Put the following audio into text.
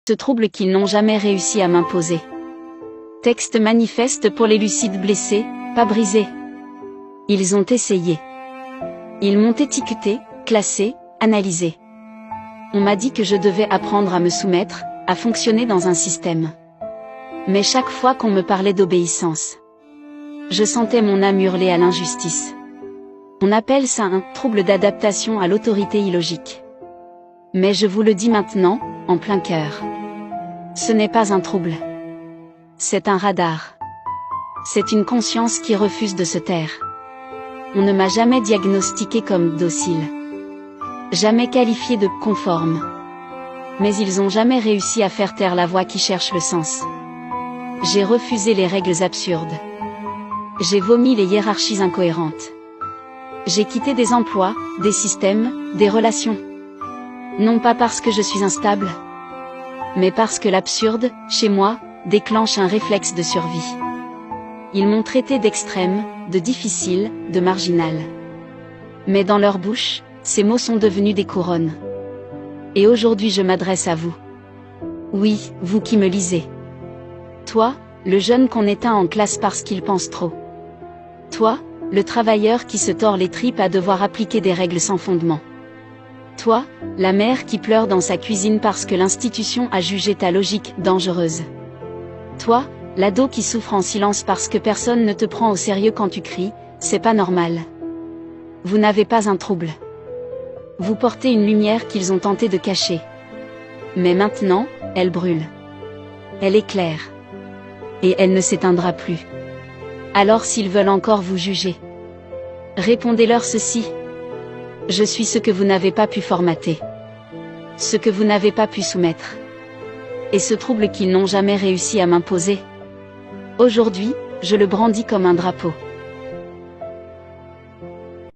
Ce trouble qu'ils n'ont jamais réussi à m'imposer. Texte manifeste pour les lucides blessés, pas brisés. Ils ont essayé. Ils m'ont étiqueté, classé, analysé. On m'a dit que je devais apprendre à me soumettre, à fonctionner dans un système. Mais chaque fois qu'on me parlait d'obéissance, je sentais mon âme hurler à l'injustice. On appelle ça un trouble d'adaptation à l'autorité illogique. Mais je vous le dis maintenant, en plein cœur. Ce n'est pas un trouble. C'est un radar. C'est une conscience qui refuse de se taire. On ne m'a jamais diagnostiqué comme docile. Jamais qualifié de conforme. Mais ils ont jamais réussi à faire taire la voix qui cherche le sens. J'ai refusé les règles absurdes. J'ai vomi les hiérarchies incohérentes. J'ai quitté des emplois, des systèmes, des relations. Non pas parce que je suis instable, mais parce que l'absurde, chez moi, déclenche un réflexe de survie. Ils m'ont traité d'extrême, de difficile, de marginal. Mais dans leur bouche, ces mots sont devenus des couronnes. Et aujourd'hui je m'adresse à vous. Oui, vous qui me lisez. Toi, le jeune qu'on éteint en classe parce qu'il pense trop. Toi, le travailleur qui se tord les tripes à devoir appliquer des règles sans fondement. Toi, la mère qui pleure dans sa cuisine parce que l'institution a jugé ta logique dangereuse. Toi, l'ado qui souffre en silence parce que personne ne te prend au sérieux quand tu cries, c'est pas normal. Vous n'avez pas un trouble. Vous portez une lumière qu'ils ont tenté de cacher. Mais maintenant, elle brûle. Elle éclaire. Et elle ne s'éteindra plus. Alors s'ils veulent encore vous juger, répondez-leur ceci. Je suis ce que vous n'avez pas pu formater. Ce que vous n'avez pas pu soumettre. Et ce trouble qu'ils n'ont jamais réussi à m'imposer. Aujourd'hui, je le brandis comme un drapeau.